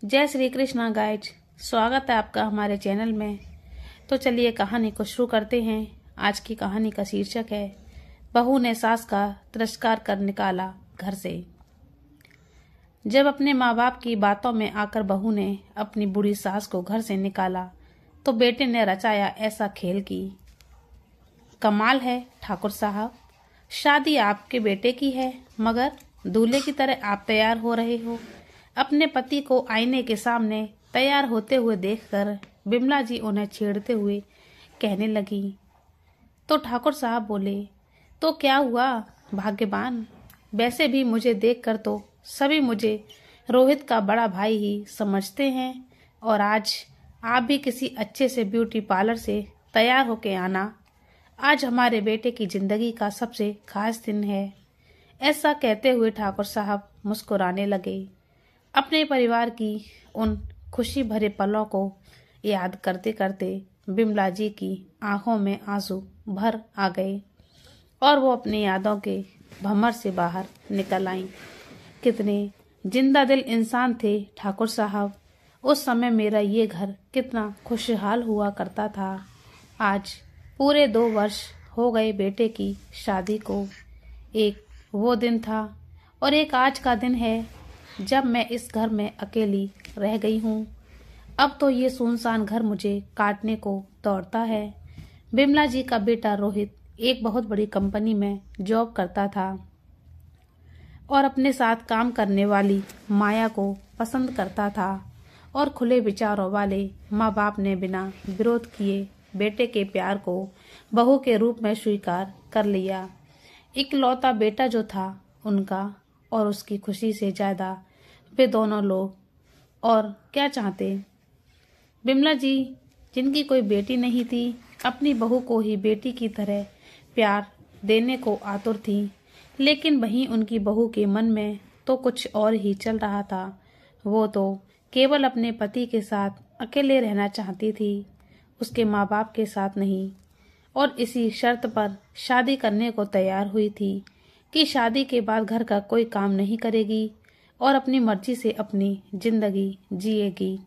जय श्री कृष्णा गाइज, स्वागत है आपका हमारे चैनल में। तो चलिए कहानी को शुरू करते हैं। आज की कहानी का शीर्षक है बहू ने सास का तिरस्कार कर निकाला घर से। जब अपने माँ बाप की बातों में आकर बहू ने अपनी बूढ़ी सास को घर से निकाला तो बेटे ने रचाया ऐसा खेल की कमाल है ठाकुर साहब, शादी आपके बेटे की है मगर दूल्हे की तरह आप तैयार हो रहे हो। अपने पति को आईने के सामने तैयार होते हुए देखकर बिमला जी उन्हें छेड़ते हुए कहने लगी। तो ठाकुर साहब बोले, तो क्या हुआ भाग्यवान, वैसे भी मुझे देखकर तो सभी मुझे रोहित का बड़ा भाई ही समझते हैं और आज आप भी किसी अच्छे से ब्यूटी पार्लर से तैयार होके आना। आज हमारे बेटे की जिंदगी का सबसे खास दिन है। ऐसा कहते हुए ठाकुर साहब मुस्कुराने लगे। अपने परिवार की उन खुशी भरे पलों को याद करते करते बिमला जी की आंखों में आंसू भर आ गए और वो अपनी यादों के भंवर से बाहर निकल आईं। कितने जिंदा दिल इंसान थे ठाकुर साहब। उस समय मेरा ये घर कितना खुशहाल हुआ करता था। आज पूरे 2 वर्ष हो गए बेटे की शादी को। एक वो दिन था और एक आज का दिन है जब मैं इस घर में अकेली रह गई हूँ। अब तो ये सुनसान घर मुझे काटने को दौड़ता है। बिमला जी का बेटा रोहित एक बहुत बड़ी कंपनी में जॉब करता था और अपने साथ काम करने वाली माया को पसंद करता था और खुले विचारों वाले माँ बाप ने बिना विरोध किए बेटे के प्यार को बहू के रूप में स्वीकार कर लिया। इकलौता बेटा जो था उनका और उसकी खुशी से ज्यादा वे दोनों लोग और क्या चाहते। बिमला जी जिनकी कोई बेटी नहीं थी अपनी बहू को ही बेटी की तरह प्यार देने को आतुर थी, लेकिन वहीं उनकी बहू के मन में तो कुछ और ही चल रहा था। वो तो केवल अपने पति के साथ अकेले रहना चाहती थी, उसके माँ बाप के साथ नहीं, और इसी शर्त पर शादी करने को तैयार हुई थी कि शादी के बाद घर का कोई काम नहीं करेगी और अपनी मर्जी से अपनी जिंदगी जिएगी।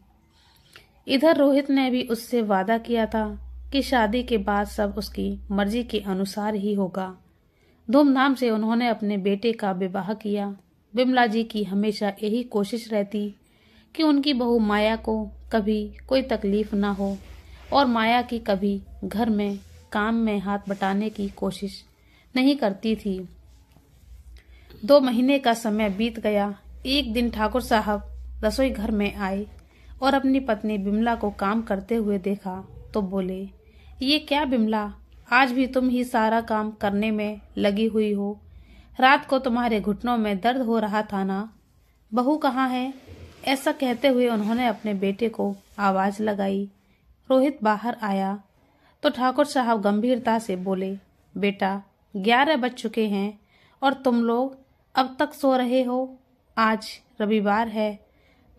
इधर रोहित ने भी उससे वादा किया था कि शादी के बाद सब उसकी मर्जी के अनुसार ही होगा। धूमधाम से उन्होंने अपने बेटे का विवाह किया। बिमला जी की हमेशा यही कोशिश रहती कि उनकी बहू माया को कभी कोई तकलीफ ना हो और माया की कभी घर में काम में हाथ बटाने की कोशिश नहीं करती थी। 2 महीने का समय बीत गया। एक दिन ठाकुर साहब रसोई घर में आए और अपनी पत्नी बिमला को काम करते हुए देखा तो बोले, ये क्या बिमला, आज भी तुम ही सारा काम करने में लगी हुई हो। रात को तुम्हारे घुटनों में दर्द हो रहा था ना, बहू कहाँ है। ऐसा कहते हुए उन्होंने अपने बेटे को आवाज लगाई। रोहित बाहर आया तो ठाकुर साहब गंभीरता से बोले, बेटा 11 बज चुके हैं और तुम लोग अब तक सो रहे हो। आज रविवार है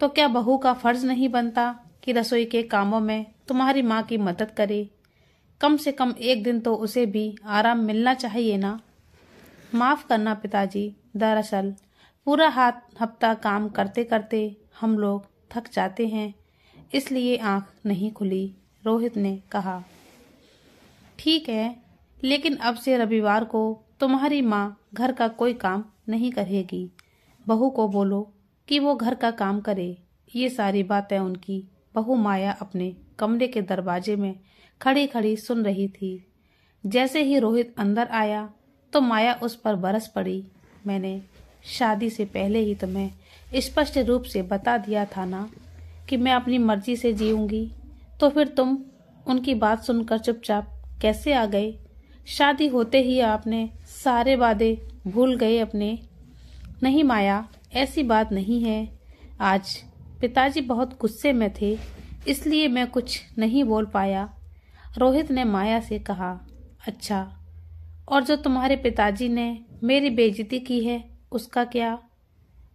तो क्या बहू का फर्ज नहीं बनता कि रसोई के कामों में तुम्हारी माँ की मदद करे। कम से कम एक दिन तो उसे भी आराम मिलना चाहिए ना। माफ करना पिताजी, दरअसल पूरा हफ्ता काम करते करते हम लोग थक जाते हैं, इसलिए आंख नहीं खुली, रोहित ने कहा। ठीक है, लेकिन अब से रविवार को तुम्हारी माँ घर का कोई काम नहीं करेगी। बहू को बोलो कि वो घर का काम करे। ये सारी बातें उनकी बहू माया अपने कमरे के दरवाजे में खड़ी खड़ी सुन रही थी। जैसे ही रोहित अंदर आया तो माया उस पर बरस पड़ी। मैंने शादी से पहले ही तुम्हें स्पष्ट रूप से बता दिया था ना कि मैं अपनी मर्जी से जीऊंगी, तो फिर तुम उनकी बात सुनकर चुपचाप कैसे आ गए। शादी होते ही आपने सारे वादे भूल गए अपने। नहीं माया, ऐसी बात नहीं है। आज पिताजी बहुत गुस्से में थे, इसलिए मैं कुछ नहीं बोल पाया, रोहित ने माया से कहा। अच्छा, और जो तुम्हारे पिताजी ने मेरी बेइज्जती की है उसका क्या।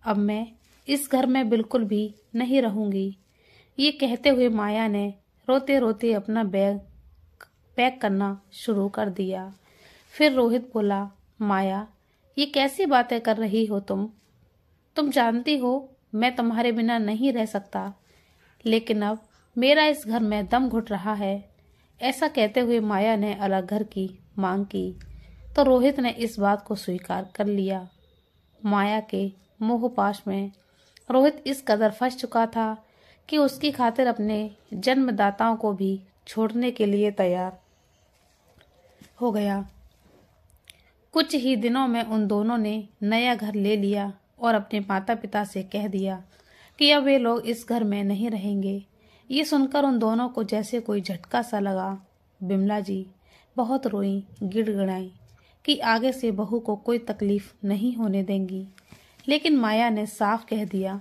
अब मैं इस घर में बिल्कुल भी नहीं रहूंगी। ये कहते हुए माया ने रोते रोते अपना बैग पैक करना शुरू कर दिया। फिर रोहित बोला, माया ये कैसी बातें कर रही हो तुम जानती हो मैं तुम्हारे बिना नहीं रह सकता, लेकिन अब मेरा इस घर में दम घुट रहा है। ऐसा कहते हुए माया ने अलग घर की मांग की तो रोहित ने इस बात को स्वीकार कर लिया। माया के मोहपाश में रोहित इस कदर फंस चुका था कि उसकी खातिर अपने जन्मदाताओं को भी छोड़ने के लिए तैयार हो गया। कुछ ही दिनों में उन दोनों ने नया घर ले लिया और अपने माता पिता से कह दिया कि अब वे लोग इस घर में नहीं रहेंगे। ये सुनकर उन दोनों को जैसे कोई झटका सा लगा। बिमला जी बहुत रोई, गिड़गिड़ाई कि आगे से बहू को कोई तकलीफ नहीं होने देंगी, लेकिन माया ने साफ कह दिया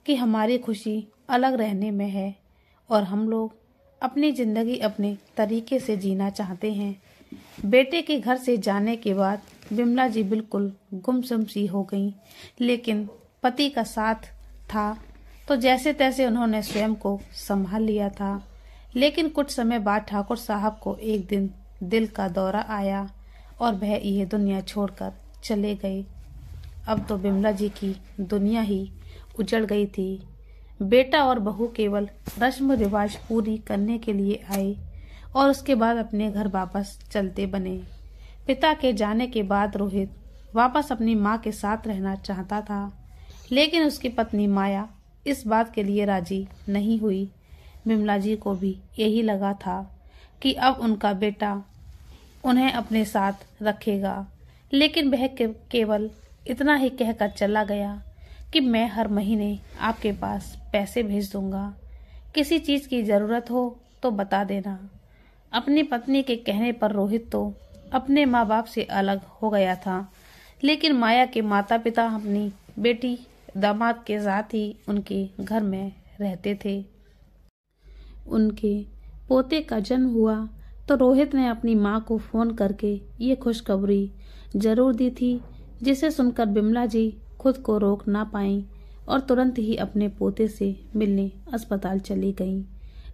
कि हमारी खुशी अलग रहने में है और हम लोग अपनी जिंदगी अपने तरीके से जीना चाहते हैं। बेटे के घर से जाने के बाद बिमला जी बिल्कुल गुमसुम सी हो गईं, लेकिन पति का साथ था तो जैसे तैसे उन्होंने स्वयं को संभाल लिया था। लेकिन कुछ समय बाद ठाकुर साहब को एक दिन दिल का दौरा आया और वह यह दुनिया छोड़कर चले गए। अब तो बिमला जी की दुनिया ही उजड़ गई थी। बेटा और बहू केवल रस्म रिवाज पूरी करने के लिए आए और उसके बाद अपने घर वापस चलते बने। पिता के जाने के बाद रोहित वापस अपनी माँ के साथ रहना चाहता था, लेकिन उसकी पत्नी माया इस बात के लिए राजी नहीं हुई। बिमला जी को भी यही लगा था कि अब उनका बेटा उन्हें अपने साथ रखेगा, लेकिन वह केवल इतना ही कहकर चला गया कि मैं हर महीने आपके पास पैसे भेज दूंगा, किसी चीज की जरूरत हो तो बता देना। अपनी पत्नी के कहने पर रोहित तो अपने माँ बाप से अलग हो गया था, लेकिन माया के माता पिता अपनी बेटी दामाद के साथ ही उनके घर में रहते थे। उनके पोते का जन्म हुआ तो रोहित ने अपनी माँ को फोन करके ये खुशखबरी जरूर दी थी, जिसे सुनकर बिमला जी खुद को रोक ना पाईं और तुरंत ही अपने पोते से मिलने अस्पताल चली गईं।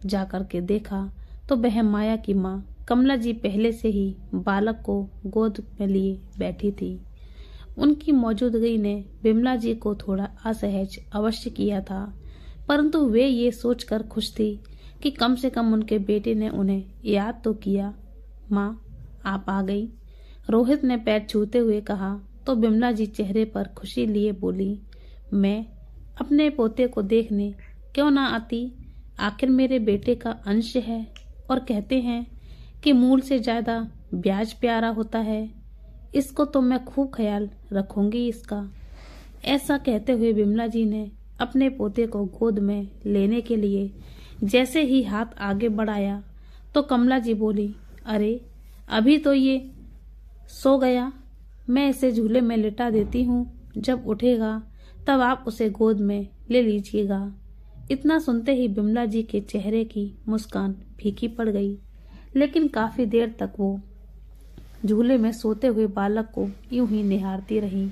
जाकर के देखा तो वह माया की माँ कमला जी पहले से ही बालक को गोद में लिए बैठी थी। उनकी मौजूदगी ने बिमला जी को थोड़ा असहज अवश्य किया था, परंतु वे ये सोचकर खुश थी कि कम से कम उनके बेटे ने उन्हें याद तो किया। माँ, आप आ गई, रोहित ने पैर छूते हुए कहा तो बिमला जी चेहरे पर खुशी लिए बोली, मैं अपने पोते को देखने क्यों ना आती, आखिर मेरे बेटे का अंश है और कहते हैं कि मूल से ज्यादा ब्याज प्यारा होता है। इसको तो मैं खूब ख्याल रखूंगी इसका। ऐसा कहते हुए बिमला जी ने अपने पोते को गोद में लेने के लिए जैसे ही हाथ आगे बढ़ाया तो कमला जी बोली, अरे अभी तो ये सो गया, मैं इसे झूले में लिटा देती हूँ, जब उठेगा तब आप उसे गोद में ले लीजिएगा। इतना सुनते ही बिमला जी के चेहरे की मुस्कान फीकी पड़ गई, लेकिन काफी देर तक वो झूले में सोते हुए बालक को यूं ही निहारती रही।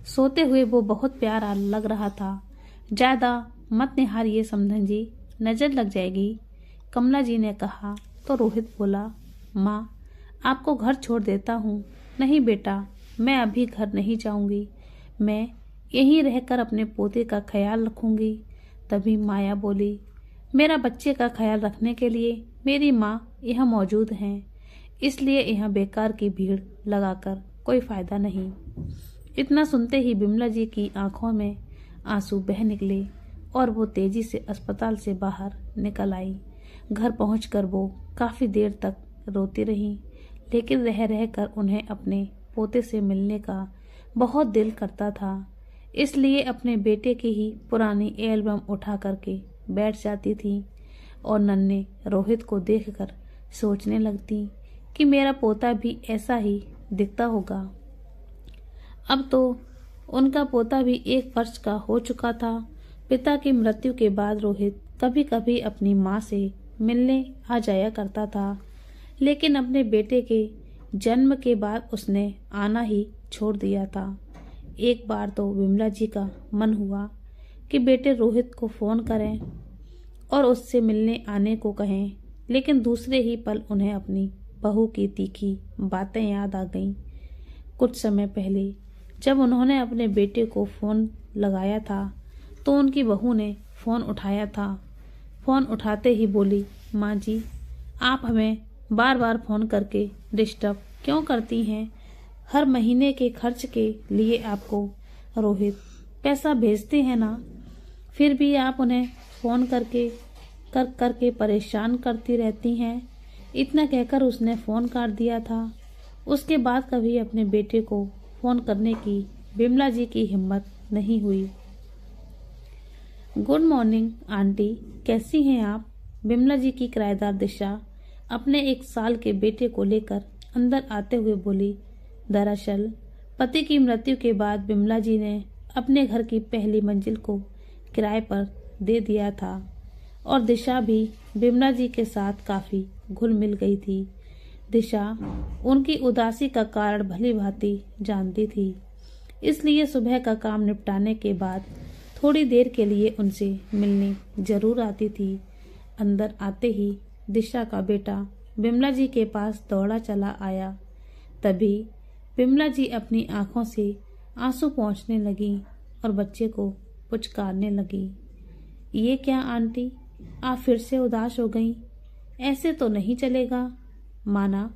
सोते हुए वो बहुत प्यारा लग रहा था। ज्यादा मत निहारिए समधन जी, नजर लग जाएगी, कमला जी ने कहा तो रोहित बोला, माँ आपको घर छोड़ देता हूँ। नहीं बेटा, मैं अभी घर नहीं जाऊंगी, मैं यहीं रहकर अपने पोते का ख्याल रखूंगी। तभी माया बोली, मेरा बच्चे का ख्याल रखने के लिए मेरी माँ यहाँ मौजूद हैं, इसलिए यहाँ बेकार की भीड़ लगाकर कोई फायदा नहीं। इतना सुनते ही बिमला जी की आंखों में आंसू बह निकले और वो तेजी से अस्पताल से बाहर निकल आई। घर पहुंचकर वो काफी देर तक रोती रही, लेकिन रह रहकर उन्हें अपने पोते से मिलने का बहुत दिल करता था, इसलिए अपने बेटे की ही पुरानी एल्बम उठा करके बैठ जाती थी और नन्हे रोहित को देखकर सोचने लगती कि मेरा पोता भी ऐसा ही दिखता होगा। अब तो उनका पोता भी 1 वर्ष का हो चुका था। पिता की मृत्यु के बाद रोहित कभी कभी अपनी माँ से मिलने आ जाया करता था, लेकिन अपने बेटे के जन्म के बाद उसने आना ही छोड़ दिया था। एक बार तो विमला जी का मन हुआ कि बेटे रोहित को फोन करें और उससे मिलने आने को कहें, लेकिन दूसरे ही पल उन्हें अपनी बहू की तीखी बातें याद आ गईं। कुछ समय पहले जब उन्होंने अपने बेटे को फोन लगाया था तो उनकी बहू ने फोन उठाया था। फोन उठाते ही बोली, माँ जी, आप हमें बार बार फोन करके डिस्टर्ब क्यों करती हैं? हर महीने के खर्च के लिए आपको रोहित पैसा भेजते हैं ना, फिर भी आप उन्हें फोन करके परेशान करती रहती हैं। इतना कहकर उसने फोन काट दिया था। उसके बाद कभी अपने बेटे को फोन करने की बिमला जी की हिम्मत नहीं हुई। गुड मॉर्निंग आंटी, कैसी हैं आप? बिमला जी की किराएदार दिशा अपने 1 साल के बेटे को लेकर अंदर आते हुए बोली। दरअसल पति की मृत्यु के बाद बिमला जी ने अपने घर की पहली मंजिल को किराए पर दे दिया था और दिशा भी बिमला जी के साथ काफी घुल मिल गई थी। दिशा उनकी उदासी का कारण भली भांति जानती थी, इसलिए सुबह का काम निपटाने के बाद थोड़ी देर के लिए उनसे मिलने जरूर आती थी। अंदर आते ही दिशा का बेटा बिमला जी के पास दौड़ा चला आया। तभी बिमला जी अपनी आंखों से आंसू पोंछने लगी और बच्चे को पुचकारने लगी। ये क्या आंटी, आप फिर से उदास हो गईं? ऐसे तो नहीं चलेगा। माना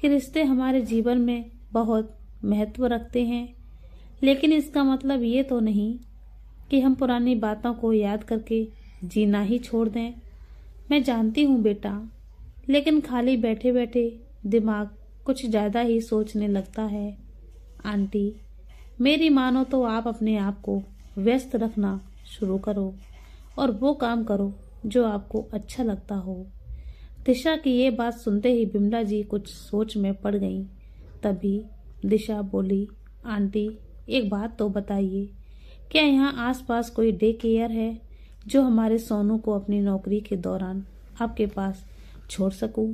कि रिश्ते हमारे जीवन में बहुत महत्व रखते हैं, लेकिन इसका मतलब ये तो नहीं कि हम पुरानी बातों को याद करके जीना ही छोड़ दें। मैं जानती हूँ बेटा, लेकिन खाली बैठे बैठे दिमाग कुछ ज्यादा ही सोचने लगता है। आंटी, मेरी मानो तो आप अपने आप को व्यस्त रखना शुरू करो और वो काम करो जो आपको अच्छा लगता हो। दिशा की ये बात सुनते ही बिमला जी कुछ सोच में पड़ गईं। तभी दिशा बोली, आंटी, एक बात तो बताइए, क्या यहाँ आसपास कोई डे केयर है जो हमारे सोनू को अपनी नौकरी के दौरान आपके पास छोड़ सकूं?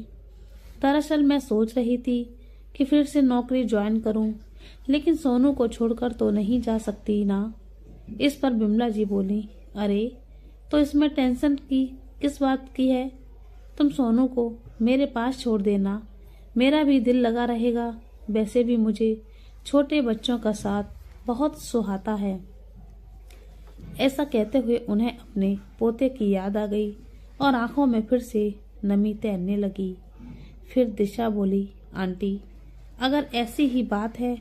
दरअसल मैं सोच रही थी कि फिर से नौकरी ज्वाइन करूं, लेकिन सोनू को छोड़कर तो नहीं जा सकती ना। इस पर बिमला जी बोली, अरे तो इसमें टेंशन की किस बात की है? तुम सोनू को मेरे पास छोड़ देना, मेरा भी दिल लगा रहेगा। वैसे भी मुझे छोटे बच्चों का साथ बहुत सुहाता है। ऐसा कहते हुए उन्हें अपने पोते की याद आ गई और आंखों में फिर से नमी तैरने लगी। फिर दिशा बोली, आंटी, अगर ऐसी ही बात है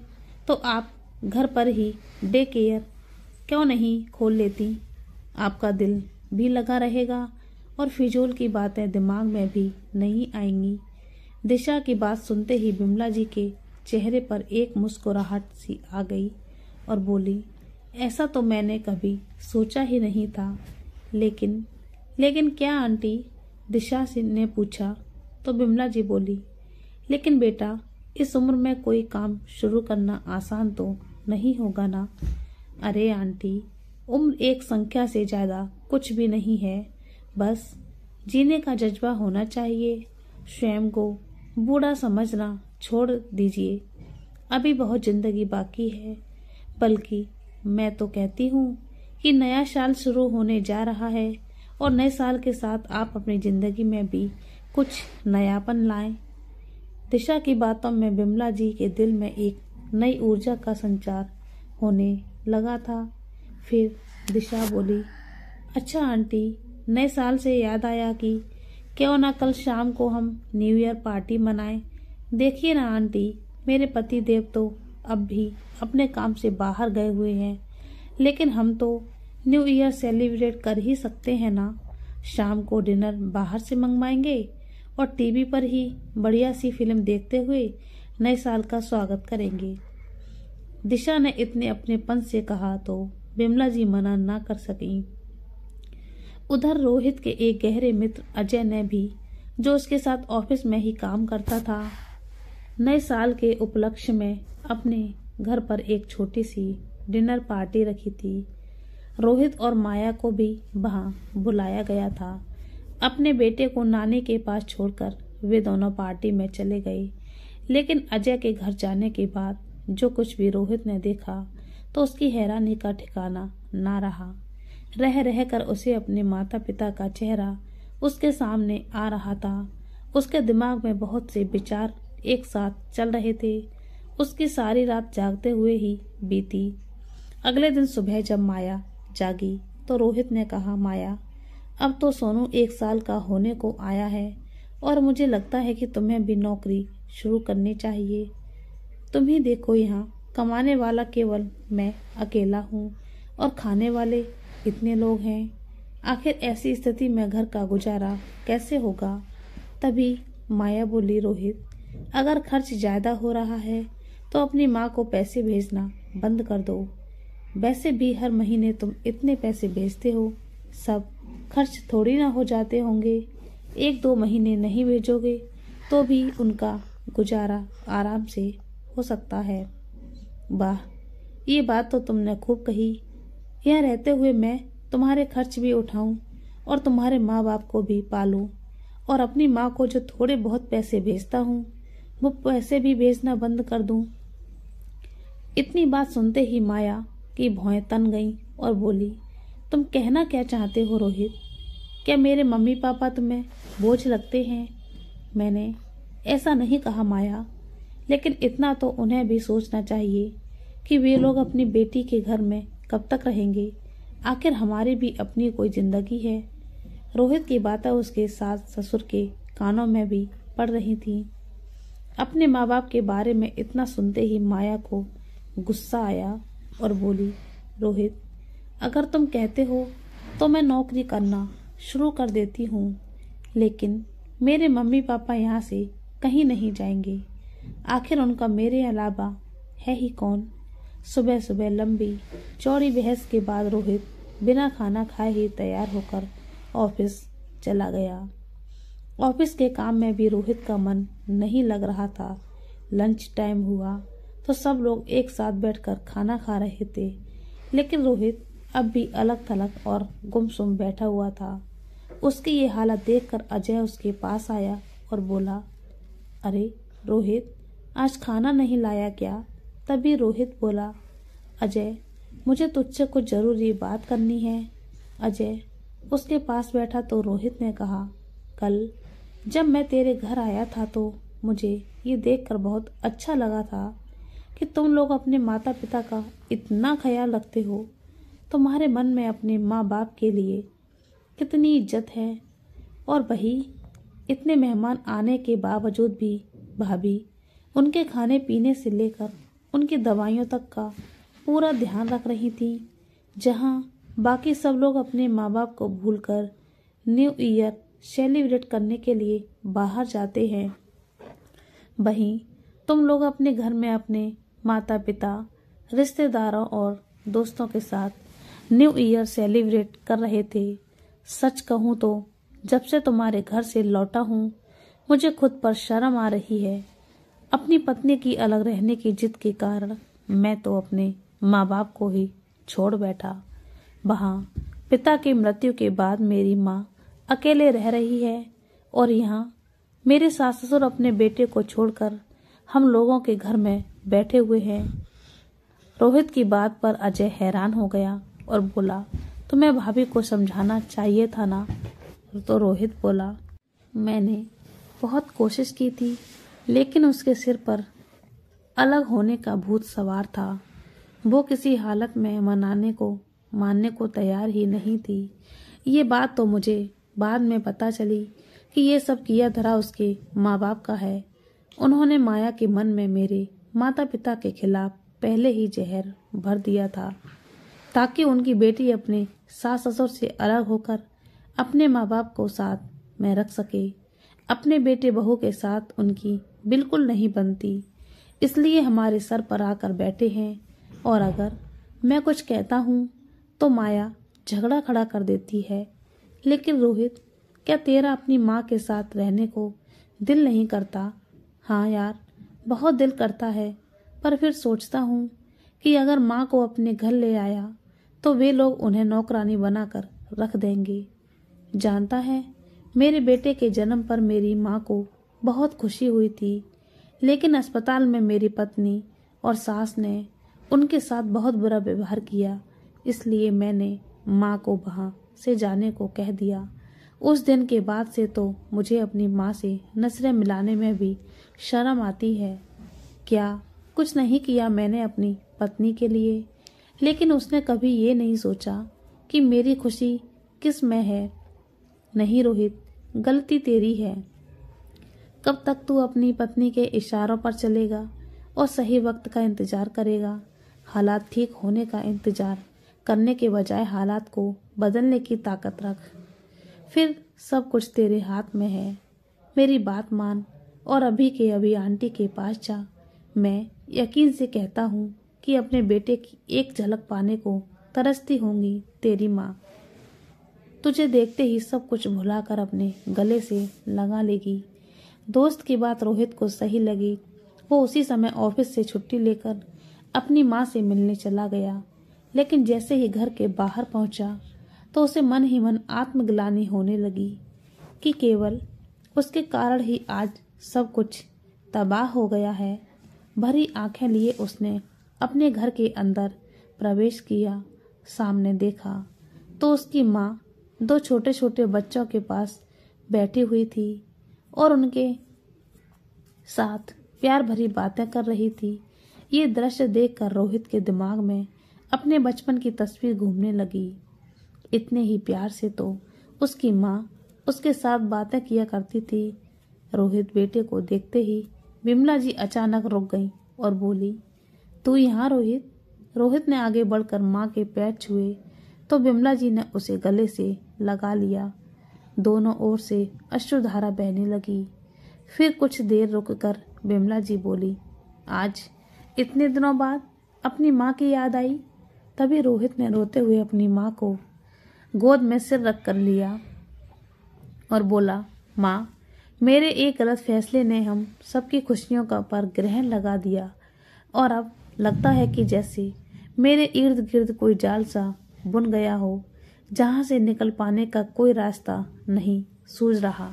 तो आप घर पर ही डे केयर क्यों नहीं खोल लेती? आपका दिल भी लगा रहेगा और फिजूल की बातें दिमाग में भी नहीं आएंगी। दिशा की बात सुनते ही बिमला जी के चेहरे पर एक मुस्कुराहट सी आ गई और बोली, ऐसा तो मैंने कभी सोचा ही नहीं था। लेकिन क्या आंटी? दिशा ने पूछा तो बिमला जी बोली, लेकिन बेटा, इस उम्र में कोई काम शुरू करना आसान तो नहीं होगा ना। अरे आंटी, उम्र एक संख्या से ज्यादा कुछ भी नहीं है, बस जीने का जज्बा होना चाहिए। स्वयं को बूढ़ा समझना छोड़ दीजिए, अभी बहुत जिंदगी बाकी है। बल्कि मैं तो कहती हूँ कि नया साल शुरू होने जा रहा है और नए साल के साथ आप अपनी जिंदगी में भी कुछ नयापन लाएं। दिशा की बातों में बिमला जी के दिल में एक नई ऊर्जा का संचार होने लगा था। फिर दिशा बोली, अच्छा आंटी, नए साल से याद आया कि क्यों ना कल शाम को हम न्यू ईयर पार्टी मनाएं। देखिए ना आंटी, मेरे पति देव तो अब भी अपने काम से बाहर गए हुए हैं, लेकिन हम तो न्यू ईयर सेलिब्रेट कर ही सकते हैं ना। शाम को डिनर बाहर से मंगवाएंगे और टीवी पर ही बढ़िया सी फिल्म देखते हुए नए साल का स्वागत करेंगे। दिशा ने इतने अपनेपन से कहा तो बिमला जी मना ना कर सकी। उधर रोहित के एक गहरे मित्र अजय ने भी, जो उसके साथ ऑफिस में ही काम करता था, नए साल के उपलक्ष्य में अपने घर पर एक छोटी सी डिनर पार्टी रखी थी। रोहित और माया को भी वहां बुलाया गया था। अपने बेटे को नानी के पास छोड़कर वे दोनों पार्टी में चले गए, लेकिन अजय के घर जाने के बाद जो कुछ भी रोहित ने देखा तो उसकी हैरानी का ठिकाना ना रहा। रह रहकर उसे अपने माता पिता का चेहरा उसके सामने आ रहा था। उसके दिमाग में बहुत से विचार एक साथ चल रहे थे। उसकी सारी रात जागते हुए ही बीती। अगले दिन सुबह जब माया जागी तो रोहित ने कहा, माया, अब तो सोनू 1 साल का होने को आया है और मुझे लगता है कि तुम्हें भी नौकरी शुरू करनी चाहिए। तुम ही देखो, यहाँ कमाने वाला केवल मैं अकेला हूँ और खाने वाले इतने लोग हैं। आखिर ऐसी स्थिति में घर का गुजारा कैसे होगा? तभी माया बोली, रोहित, अगर खर्च ज्यादा हो रहा है तो अपनी माँ को पैसे भेजना बंद कर दो। वैसे भी हर महीने तुम इतने पैसे भेजते हो, सब खर्च थोड़ी ना हो जाते होंगे। 1-2 महीने नहीं भेजोगे तो भी उनका गुजारा आराम से हो सकता है। वाह, ये बात तो तुमने खूब कही। यह रहते हुए मैं तुम्हारे खर्च भी उठाऊं और तुम्हारे माँ बाप को भी पालूं और अपनी माँ को जो थोड़े बहुत पैसे भेजता हूँ वो पैसे भी भेजना बंद कर दूं। इतनी बात सुनते ही माया की भौहें तन गईं और बोली, तुम कहना क्या चाहते हो रोहित? क्या मेरे मम्मी पापा तुम्हें बोझ लगते हैं? मैंने ऐसा नहीं कहा माया, लेकिन इतना तो उन्हें भी सोचना चाहिए कि वे लोग अपनी बेटी के घर में कब तक रहेंगे। आखिर हमारी भी अपनी कोई जिंदगी है। रोहित की बातें उसके सास ससुर के कानों में भी पड़ रही थीं। अपने माँ बाप के बारे में इतना सुनते ही माया को गुस्सा आया और बोली, रोहित, अगर तुम कहते हो तो मैं नौकरी करना शुरू कर देती हूँ, लेकिन मेरे मम्मी पापा यहाँ से कहीं नहीं जाएंगे। आखिर उनका मेरे अलावा है ही कौन? सुबह सुबह लंबी चौड़ी बहस के बाद रोहित बिना खाना खाए ही तैयार होकर ऑफिस चला गया। ऑफिस के काम में भी रोहित का मन नहीं लग रहा था। लंच टाइम हुआ तो सब लोग एक साथ बैठकर खाना खा रहे थे, लेकिन रोहित अब भी अलग थलग और गुमसुम बैठा हुआ था। उसकी ये हालत देखकर अजय उसके पास आया और बोला, अरे रोहित, आज खाना नहीं लाया क्या? तभी रोहित बोला, अजय, मुझे तुझसे कुछ जरूरी बात करनी है। अजय उसके पास बैठा तो रोहित ने कहा, कल जब मैं तेरे घर आया था तो मुझे ये देखकर बहुत अच्छा लगा था कि तुम लोग अपने माता पिता का इतना ख्याल रखते हो। तुम्हारे मन में अपने माँ बाप के लिए कितनी इज्जत है। और वही, इतने मेहमान आने के बावजूद भी भाभी उनके खाने पीने से लेकर उनकी दवाइयों तक का पूरा ध्यान रख रही थी। जहाँ बाकी सब लोग अपने माँ बाप को भूलकर न्यू ईयर सेलिब्रेट करने के लिए बाहर जाते हैं, वहीं तुम लोग अपने घर में अपने माता पिता, रिश्तेदारों और दोस्तों के साथ न्यू ईयर सेलिब्रेट कर रहे थे। सच कहूँ तो जब से तुम्हारे घर से लौटा हूँ मुझे खुद पर शर्म आ रही है। अपनी पत्नी की अलग रहने की जिद के कारण मैं तो अपने माँ बाप को ही छोड़ बैठा। वहाँ पिता की मृत्यु के बाद मेरी माँ अकेले रह रही है और यहाँ मेरे सास ससुर अपने बेटे को छोड़कर हम लोगों के घर में बैठे हुए हैं। रोहित की बात पर अजय हैरान हो गया और बोला, तुम्हें भाभी को समझाना चाहिए था ना? तो रोहित बोला, मैंने बहुत कोशिश की थी, लेकिन उसके सिर पर अलग होने का भूत सवार था। वो किसी हालत में मानने को तैयार ही नहीं थी। ये बात तो मुझे बाद में पता चली कि ये सब किया धरा उसके माँ बाप का है। उन्होंने माया के मन में मेरे माता पिता के खिलाफ पहले ही जहर भर दिया था, ताकि उनकी बेटी अपने सास ससुर से अलग होकर अपने माँ बाप को साथ में रख सके। अपने बेटे बहू के साथ उनकी बिल्कुल नहीं बनती, इसलिए हमारे सर पर आकर बैठे हैं। और अगर मैं कुछ कहता हूँ तो माया झगड़ा खड़ा कर देती है। लेकिन रोहित, क्या तेरा अपनी माँ के साथ रहने को दिल नहीं करता? हाँ यार, बहुत दिल करता है, पर फिर सोचता हूँ कि अगर माँ को अपने घर ले आया तो वे लोग उन्हें नौकरानी बनाकर रख देंगे। जानता है, मेरे बेटे के जन्म पर मेरी माँ को बहुत खुशी हुई थी, लेकिन अस्पताल में मेरी पत्नी और सास ने उनके साथ बहुत बुरा व्यवहार किया, इसलिए मैंने माँ को वहाँ से जाने को कह दिया। उस दिन के बाद से तो मुझे अपनी माँ से नजरें मिलाने में भी शर्म आती है। क्या कुछ नहीं किया मैंने अपनी पत्नी के लिए, लेकिन उसने कभी ये नहीं सोचा कि मेरी खुशी किस में है। नहीं रोहित, गलती तेरी है। कब तक तू अपनी पत्नी के इशारों पर चलेगा और सही वक्त का इंतजार करेगा? हालात ठीक होने का इंतजार करने के बजाय हालात को बदलने की ताकत रख। फिर सब कुछ तेरे हाथ में है। मेरी बात मान और अभी के अभी आंटी के पास जा। मैं यकीन से कहता हूँ कि अपने बेटे की एक झलक पाने को तरसती होंगी तेरी माँ। तुझे देखते ही सब कुछ भुलाकर अपने गले से लगा लेगी। दोस्त की बात रोहित को सही लगी। वो उसी समय ऑफिस से छुट्टी लेकर अपनी माँ से मिलने चला गया। लेकिन जैसे ही घर के बाहर पहुंचा तो उसे मन ही मन आत्मग्लानि होने लगी कि केवल उसके कारण ही आज सब कुछ तबाह हो गया है। भरी आंखें लिए उसने अपने घर के अंदर प्रवेश किया। सामने देखा तो उसकी माँ दो छोटे छोटे बच्चों के पास बैठी हुई थी और उनके साथ प्यार भरी बातें कर रही थी। ये दृश्य देखकर रोहित के दिमाग में अपने बचपन की तस्वीर घूमने लगी। इतने ही प्यार से तो उसकी माँ उसके साथ बातें किया करती थी। रोहित बेटे को देखते ही विमला जी अचानक रुक गई और बोली, तू यहाँ रोहित? रोहित ने आगे बढ़कर माँ के पैर छुए तो विमला जी ने उसे गले से लगा लिया। दोनों ओर से अश्रुधारा बहने लगी। फिर कुछ देर रुककर विमला जी बोली, आज इतने दिनों बाद अपनी माँ की याद आई? तभी रोहित ने रोते हुए अपनी माँ को गोद में सिर रख कर लिया और बोला, माँ, मेरे एक गलत फैसले ने हम सबकी खुशियों का पर ग्रहण लगा दिया और अब लगता है कि जैसे मेरे इर्द गिर्द कोई जाल सा बुन गया हो, जहाँ से निकल पाने का कोई रास्ता नहीं सूझ रहा।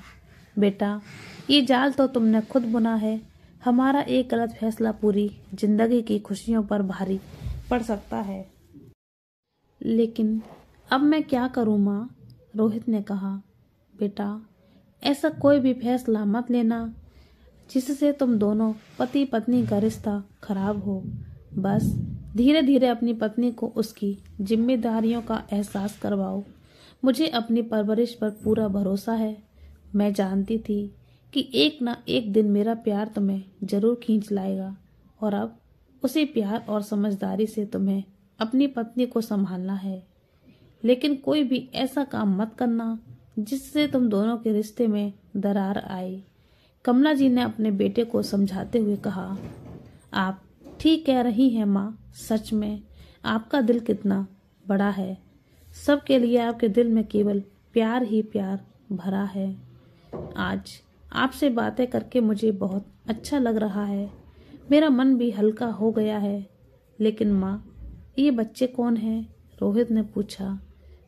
बेटा, ये जाल तो तुमने खुद बुना है। हमारा एक गलत फैसला पूरी जिंदगी की खुशियों पर भारी पड़ सकता है। लेकिन अब मैं क्या करूँ माँ? रोहित ने कहा, बेटा, ऐसा कोई भी फैसला मत लेना जिससे तुम दोनों पति पत्नी का रिश्ता खराब हो। बस धीरे धीरे अपनी पत्नी को उसकी जिम्मेदारियों का एहसास करवाओ। मुझे अपनी परवरिश पर पूरा भरोसा है। मैं जानती थी कि एक ना एक दिन मेरा प्यार तुम्हें जरूर खींच लाएगा और अब उसी प्यार और समझदारी से तुम्हें अपनी पत्नी को संभालना है। लेकिन कोई भी ऐसा काम मत करना जिससे तुम दोनों के रिश्ते में दरार आए। कमला जी ने अपने बेटे को समझाते हुए कहा, आप ठीक कह रही हैं माँ। सच में आपका दिल कितना बड़ा है। सबके लिए आपके दिल में केवल प्यार ही प्यार भरा है। आज आपसे बातें करके मुझे बहुत अच्छा लग रहा है। मेरा मन भी हल्का हो गया है। लेकिन माँ, ये बच्चे कौन हैं? रोहित ने पूछा।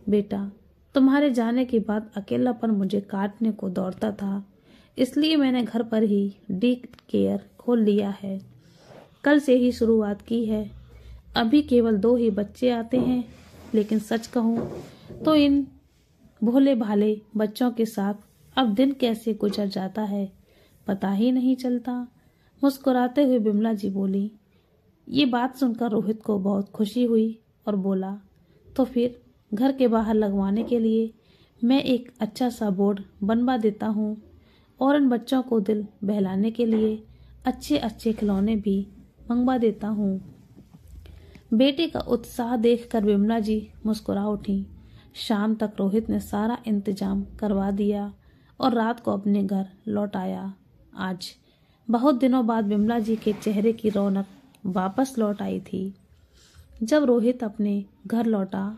बेटा, तुम्हारे जाने के बाद अकेलापन मुझे काटने को दौड़ता था, इसलिए मैंने घर पर ही डी केयर खोल लिया है। कल से ही शुरुआत की है। अभी केवल 2 ही बच्चे आते हैं, लेकिन सच कहूँ तो इन भोले भाले बच्चों के साथ अब दिन कैसे गुजर जाता है पता ही नहीं चलता। मुस्कुराते हुए बिमला जी बोली। ये बात सुनकर रोहित को बहुत खुशी हुई और बोला, तो फिर घर के बाहर लगवाने के लिए मैं एक अच्छा सा बोर्ड बनवा देता हूँ और इन बच्चों को दिल बहलाने के लिए अच्छे अच्छे खिलौने भी मंगवा देता हूँ। बेटे का उत्साह देखकर बिमला जी मुस्कुरा उठी। शाम तक रोहित ने सारा इंतजाम करवा दिया और रात को अपने घर लौट आया। आज बहुत दिनों बाद बिमला जी के चेहरे की रौनक वापस लौट आई थी। जब रोहित अपने घर लौटा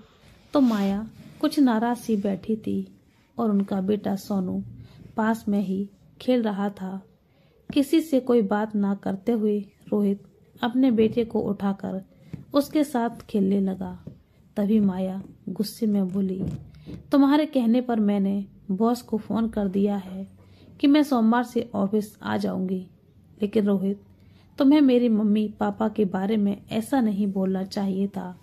तो माया कुछ नाराज सी बैठी थी और उनका बेटा सोनू पास में ही खेल रहा था। किसी से कोई बात ना करते हुए रोहित अपने बेटे को उठाकर उसके साथ खेलने लगा। तभी माया गुस्से में बोली, तुम्हारे कहने पर मैंने बॉस को फोन कर दिया है कि मैं सोमवार से ऑफिस आ जाऊंगी। लेकिन रोहित, तुम्हें मेरी मम्मी पापा के बारे में ऐसा नहीं बोलना चाहिए था।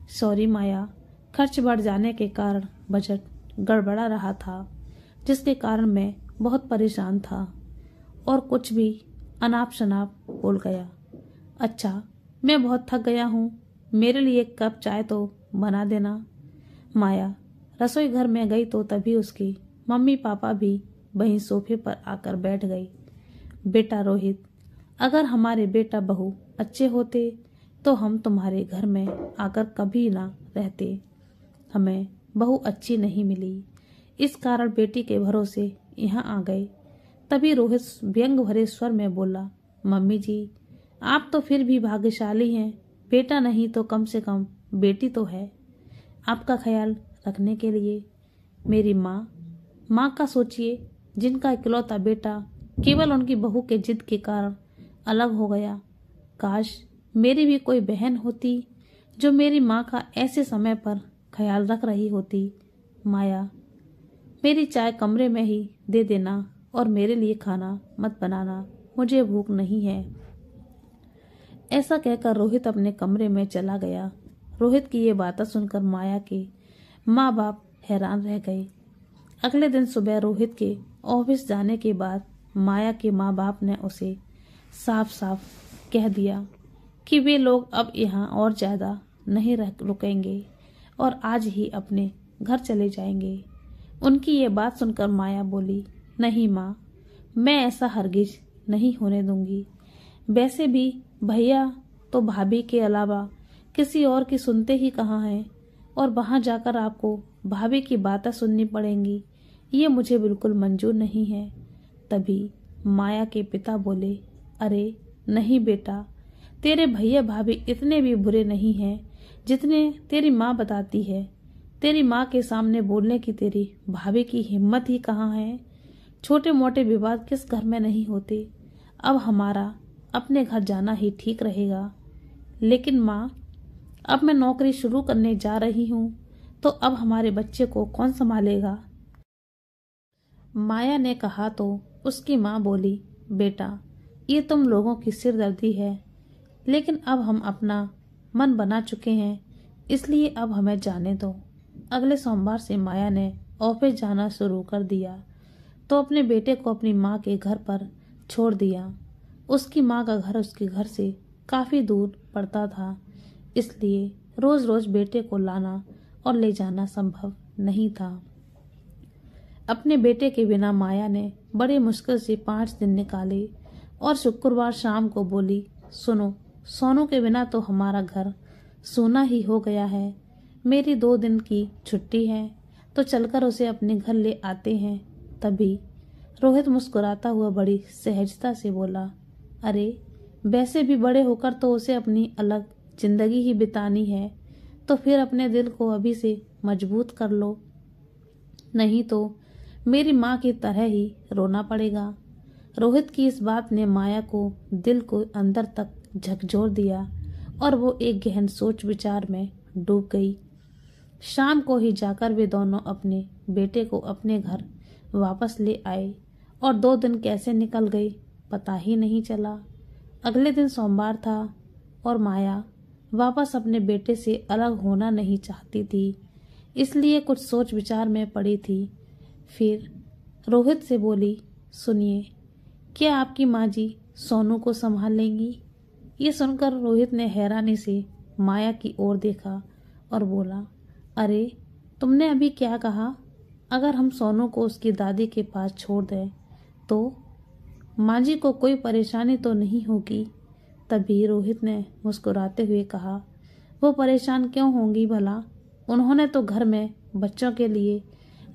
सॉरी माया, खर्च बढ़ जाने के कारण बजट गड़बड़ा रहा था, जिसके कारण मैं बहुत परेशान था और कुछ भी अनाप शनाप बोल गया। अच्छा, मैं बहुत थक गया हूँ, मेरे लिए एक कप चाय तो बना देना। माया रसोई घर में गई तो तभी उसकी मम्मी पापा भी वहीं सोफे पर आकर बैठ गई। बेटा रोहित, अगर हमारे बेटा बहू अच्छे होते तो हम तुम्हारे घर में आकर कभी ना रहते। हमें बहू अच्छी नहीं मिली, इस कारण बेटी के भरोसे यहाँ आ गए। तभी रोहित व्यंग भरे स्वर में बोला, मम्मी जी, आप तो फिर भी भाग्यशाली हैं। बेटा नहीं तो कम से कम बेटी तो है आपका ख्याल रखने के लिए। मेरी माँ का सोचिए, जिनका इकलौता बेटा केवल उनकी बहू के जिद के कारण अलग हो गया। काश मेरी भी कोई बहन होती जो मेरी माँ का ऐसे समय पर ख्याल रख रही होती। माया, मेरी चाय कमरे में ही दे देना और मेरे लिए खाना मत बनाना, मुझे भूख नहीं है। ऐसा कहकर रोहित अपने कमरे में चला गया। रोहित की ये बातें सुनकर माया के माँ बाप हैरान रह गए। अगले दिन सुबह रोहित के ऑफिस जाने के बाद माया के माँ बाप ने उसे साफ साफ कह दिया कि वे लोग अब यहाँ और ज्यादा नहीं रुकेंगे और आज ही अपने घर चले जाएंगे। उनकी ये बात सुनकर माया बोली, नहीं माँ, मैं ऐसा हरगिज नहीं होने दूंगी। वैसे भी भैया तो भाभी के अलावा किसी और की सुनते ही कहाँ हैं, और वहां जाकर आपको भाभी की बातें सुननी पड़ेंगी, ये मुझे बिल्कुल मंजूर नहीं है। तभी माया के पिता बोले, अरे नहीं बेटा, तेरे भैया भाभी इतने भी बुरे नहीं हैं जितने तेरी माँ बताती है। तेरी माँ के सामने बोलने की तेरी भाभी की हिम्मत ही कहाँ है। छोटे मोटे विवाद किस घर में नहीं होते। अब हमारा अपने घर जाना ही ठीक रहेगा। लेकिन माँ, अब मैं नौकरी शुरू करने जा रही हूँ, तो अब हमारे बच्चे को कौन संभालेगा। माया ने कहा तो उसकी माँ बोली, बेटा ये तुम लोगों की सिरदर्दी है, लेकिन अब हम अपना मन बना चुके हैं, इसलिए अब हमें जाने दो। अगले सोमवार से माया ने ऑफिस जाना शुरू कर दिया तो अपने बेटे को अपनी माँ के घर पर छोड़ दिया। उसकी माँ का घर उसके घर से काफी दूर पड़ता था, इसलिए रोज रोज बेटे को लाना और ले जाना संभव नहीं था। अपने बेटे के बिना माया ने बड़े मुश्किल से 5 दिन निकाले और शुक्रवार शाम को बोली, सुनो, सोनू के बिना तो हमारा घर सूना ही हो गया है। मेरी 2 दिन की छुट्टी है, तो चलकर उसे अपने घर ले आते हैं। तभी रोहित मुस्कुराता हुआ बड़ी सहजता से बोला, अरे वैसे भी बड़े होकर तो उसे अपनी अलग जिंदगी ही बितानी है, तो फिर अपने दिल को अभी से मजबूत कर लो, नहीं तो मेरी माँ की तरह ही रोना पड़ेगा। रोहित की इस बात ने माया को दिल को अंदर तक झकझोर दिया और वो एक गहन सोच विचार में डूब गई। शाम को ही जाकर वे दोनों अपने बेटे को अपने घर वापस ले आए और 2 दिन कैसे निकल गए पता ही नहीं चला। अगले दिन सोमवार था और माया वापस अपने बेटे से अलग होना नहीं चाहती थी, इसलिए कुछ सोच विचार में पड़ी थी। फिर रोहित से बोली, सुनिए, क्या आपकी माँ जी सोनू को संभाल लेंगी। ये सुनकर रोहित ने हैरानी से माया की ओर देखा और बोला, अरे तुमने अभी क्या कहा। अगर हम सोनू को उसकी दादी के पास छोड़ दें तो माँ जी को कोई परेशानी तो नहीं होगी। तभी रोहित ने मुस्कुराते हुए कहा, वो परेशान क्यों होंगी भला, उन्होंने तो घर में बच्चों के लिए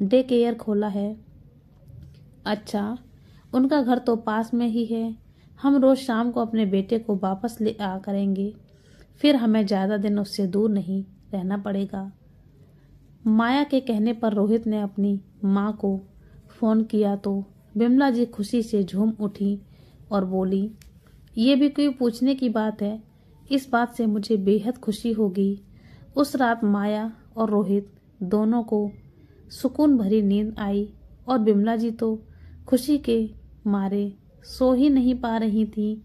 डे केयर खोला है। अच्छा, उनका घर तो पास में ही है, हम रोज शाम को अपने बेटे को वापस ले आ करेंगे, फिर हमें ज्यादा दिन उससे दूर नहीं रहना पड़ेगा। माया के कहने पर रोहित ने अपनी माँ को फोन किया तो बिमला जी खुशी से झूम उठी और बोली, ये भी कोई पूछने की बात है, इस बात से मुझे बेहद खुशी होगी। उस रात माया और रोहित दोनों को सुकून भरी नींद आई और बिमला जी तो खुशी के मारे सो ही नहीं पा रही थी।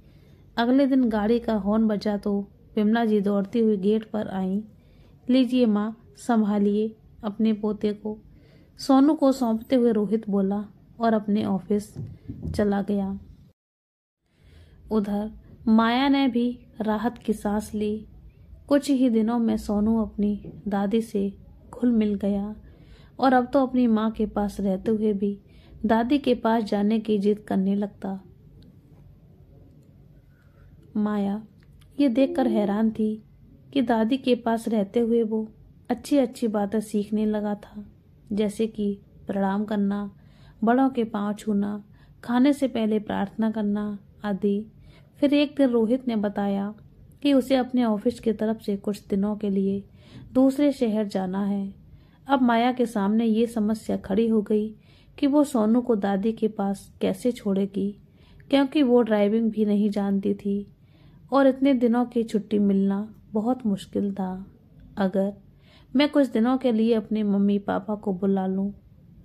अगले दिन गाड़ी का हॉर्न बजा तो बिमला जी दौड़ती हुई गेट पर आई। लीजिए माँ, संभालिए अपने पोते को, सोनू को सौंपते हुए रोहित बोला और अपने ऑफिस चला गया। उधर माया ने भी राहत की सांस ली। कुछ ही दिनों में सोनू अपनी दादी से घुल मिल गया और अब तो अपनी माँ के पास रहते हुए भी दादी के पास जाने की जिद करने लगता। माया ये देखकर हैरान थी कि दादी के पास रहते हुए वो अच्छी अच्छी बातें सीखने लगा था, जैसे कि प्रणाम करना, बड़ों के पांव छूना, खाने से पहले प्रार्थना करना आदि। फिर एक दिन रोहित ने बताया कि उसे अपने ऑफिस की तरफ से कुछ दिनों के लिए दूसरे शहर जाना है। अब माया के सामने ये समस्या खड़ी हो गई कि वो सोनू को दादी के पास कैसे छोड़ेगी, क्योंकि वो ड्राइविंग भी नहीं जानती थी और इतने दिनों की छुट्टी मिलना बहुत मुश्किल था। अगर मैं कुछ दिनों के लिए अपने मम्मी पापा को बुला लूं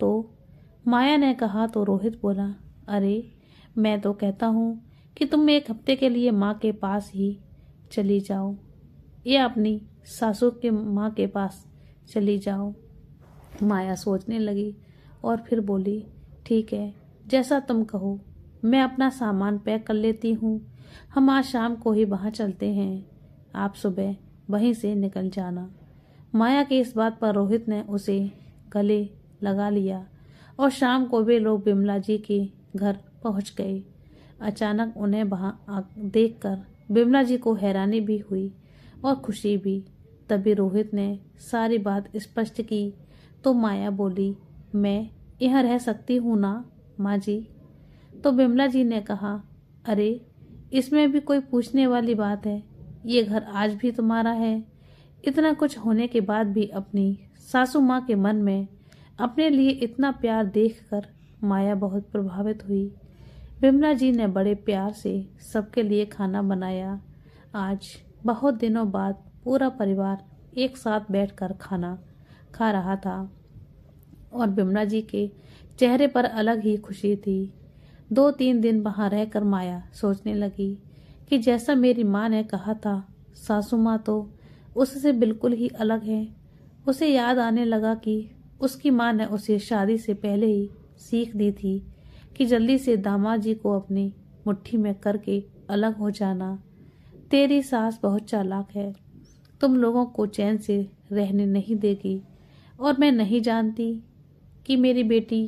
तो, माया ने कहा तो रोहित बोला, अरे मैं तो कहता हूँ कि तुम 1 हफ्ते के लिए माँ के पास ही चली जाओ या अपनी सासू के माँ के पास चली जाओ। माया सोचने लगी और फिर बोली, ठीक है, जैसा तुम कहो, मैं अपना सामान पैक कर लेती हूँ। हम आज शाम को ही वहाँ चलते हैं, आप सुबह वहीं से निकल जाना। माया की इस बात पर रोहित ने उसे गले लगा लिया और शाम को वे लोग बिमला जी के घर पहुँच गए। अचानक उन्हें वहाँ देखकर बिमला जी को हैरानी भी हुई और खुशी भी। तभी रोहित ने सारी बात स्पष्ट की तो माया बोली, मैं यहाँ रह सकती हूँ ना माँ जी? तो बिमला जी ने कहा, अरे इसमें भी कोई पूछने वाली बात है, ये घर आज भी तुम्हारा है। इतना कुछ होने के बाद भी अपनी सासू माँ के मन में अपने लिए इतना प्यार देखकर माया बहुत प्रभावित हुई। बिमला जी ने बड़े प्यार से सबके लिए खाना बनाया। आज बहुत दिनों बाद पूरा परिवार एक साथ बैठकर खाना खा रहा था और बिमला जी के चेहरे पर अलग ही खुशी थी। 2-3 दिन वहां रहकर माया सोचने लगी कि जैसा मेरी माँ ने कहा था, सासू माँ तो उससे बिल्कुल ही अलग है। उसे याद आने लगा कि उसकी माँ ने उसे शादी से पहले ही सीख दी थी कि जल्दी से दामाद जी को अपनी मुट्ठी में करके अलग हो जाना। तेरी सास बहुत चालाक है, तुम लोगों को चैन से रहने नहीं देगी और मैं नहीं जानती कि मेरी बेटी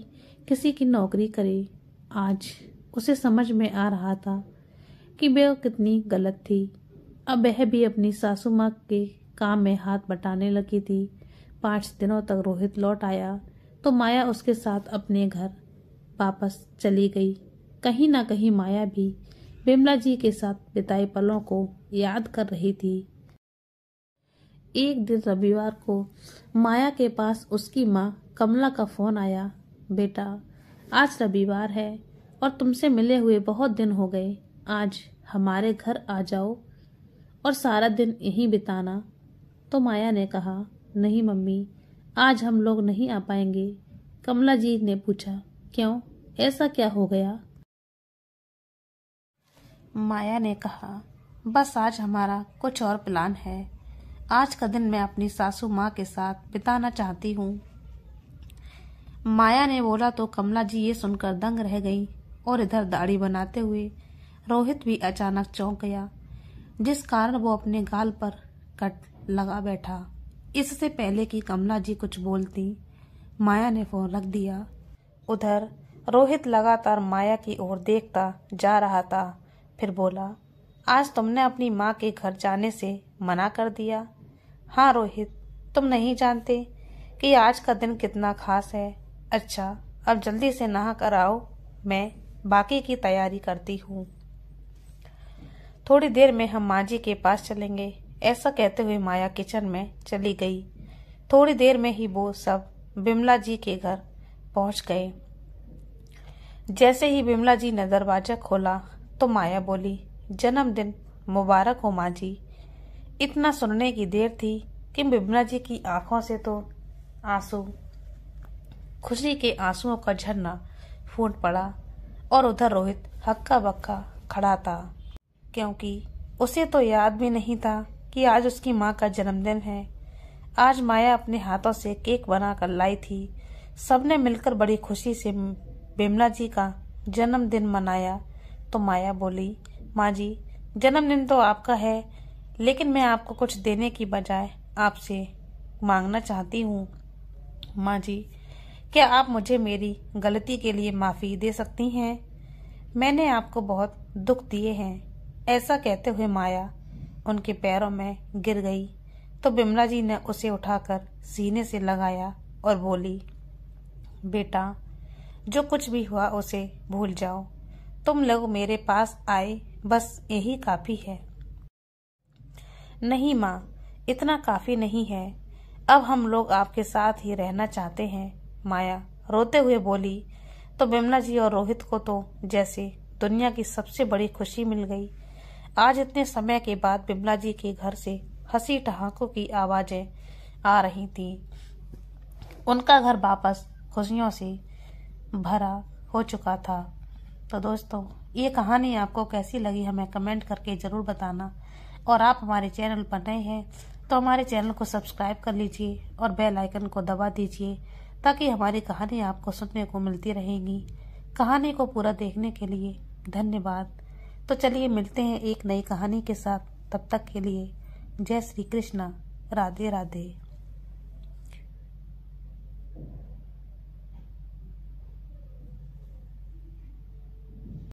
किसी की नौकरी करे। आज उसे समझ में आ रहा था कि वह कितनी गलत थी। अब वह भी अपनी सासू माँ के काम में हाथ बटाने लगी थी। 5 दिनों तक रोहित लौट आया तो माया उसके साथ अपने घर वापस चली गई। कहीं ना कहीं माया भी बिमला जी के साथ बिताए पलों को याद कर रही थी। एक दिन रविवार को माया के पास उसकी माँ कमला का फोन आया, बेटा आज रविवार है और तुमसे मिले हुए बहुत दिन हो गए, आज हमारे घर आ जाओ और सारा दिन यहीं बिताना। तो माया ने कहा, नहीं मम्मी, आज हम लोग नहीं आ पाएंगे। कमला जी ने पूछा, क्यों, ऐसा क्या हो गया? माया ने कहा, बस आज हमारा कुछ और प्लान है। आज का दिन मैं अपनी सासू माँ के साथ बिताना चाहती हूँ। माया ने बोला तो कमला जी ये सुनकर दंग रह गई और इधर दाढ़ी बनाते हुए रोहित भी अचानक चौंक गया, जिस कारण वो अपने गाल पर कट लगा बैठा। इससे पहले कि कमला जी कुछ बोलती, माया ने फोन रख दिया। उधर रोहित लगातार माया की ओर देखता जा रहा था। फिर बोला, आज तुमने अपनी माँ के घर जाने से मना कर दिया? हाँ रोहित, तुम नहीं जानते कि आज का दिन कितना खास है। अच्छा, अब जल्दी से नहा कर आओ, मैं बाकी की तैयारी करती हूँ। थोड़ी देर में हम माँ जी के पास चलेंगे। ऐसा कहते हुए माया किचन में चली गई। थोड़ी देर में ही वो सब बिमला जी के घर पहुंच गए। जैसे ही बिमला जी ने दरवाजा खोला तो माया बोली, जन्मदिन मुबारक हो माँ जी। इतना सुनने की देर थी कि बिमला जी की आंखों से तो आंसू, खुशी के आंसुओं का झरना फूट पड़ा और उधर रोहित हक्का बक्का खड़ा था, क्योंकि उसे तो याद भी नहीं था कि आज उसकी माँ का जन्मदिन है। आज माया अपने हाथों से केक बनाकर लाई थी। सबने मिलकर बड़ी खुशी से बिमला जी का जन्मदिन मनाया। तो माया बोली, माँ जी, जन्मदिन तो आपका है, लेकिन मैं आपको कुछ देने की बजाय आपसे मांगना चाहती हूँ। माँ जी, क्या आप मुझे मेरी गलती के लिए माफ़ी दे सकती हैं? मैंने आपको बहुत दुख दिए हैं। ऐसा कहते हुए माया उनके पैरों में गिर गई तो बिमला जी ने उसे उठाकर सीने से लगाया और बोली, बेटा, जो कुछ भी हुआ उसे भूल जाओ। तुम लोग मेरे पास आए, बस यही काफ़ी है। नहीं माँ, इतना काफ़ी नहीं है। अब हम लोग आपके साथ ही रहना चाहते हैं, माया रोते हुए बोली। तो बिमला जी और रोहित को तो जैसे दुनिया की सबसे बड़ी खुशी मिल गई। आज इतने समय के बाद बिमला जी के घर से हंसी ठहाकों की आवाजें आ रही थी। उनका घर वापस खुशियों से भरा हो चुका था। तो दोस्तों, ये कहानी आपको कैसी लगी हमें कमेंट करके ज़रूर बताना। और आप हमारे चैनल पर नए हैं तो हमारे चैनल को सब्सक्राइब कर लीजिए और बेल आइकन को दबा दीजिए, ताकि हमारी कहानी आपको सुनने को मिलती रहेगी। कहानी को पूरा देखने के लिए धन्यवाद। तो चलिए मिलते हैं एक नई कहानी के साथ। तब तक के लिए जय श्री कृष्णा, राधे राधे।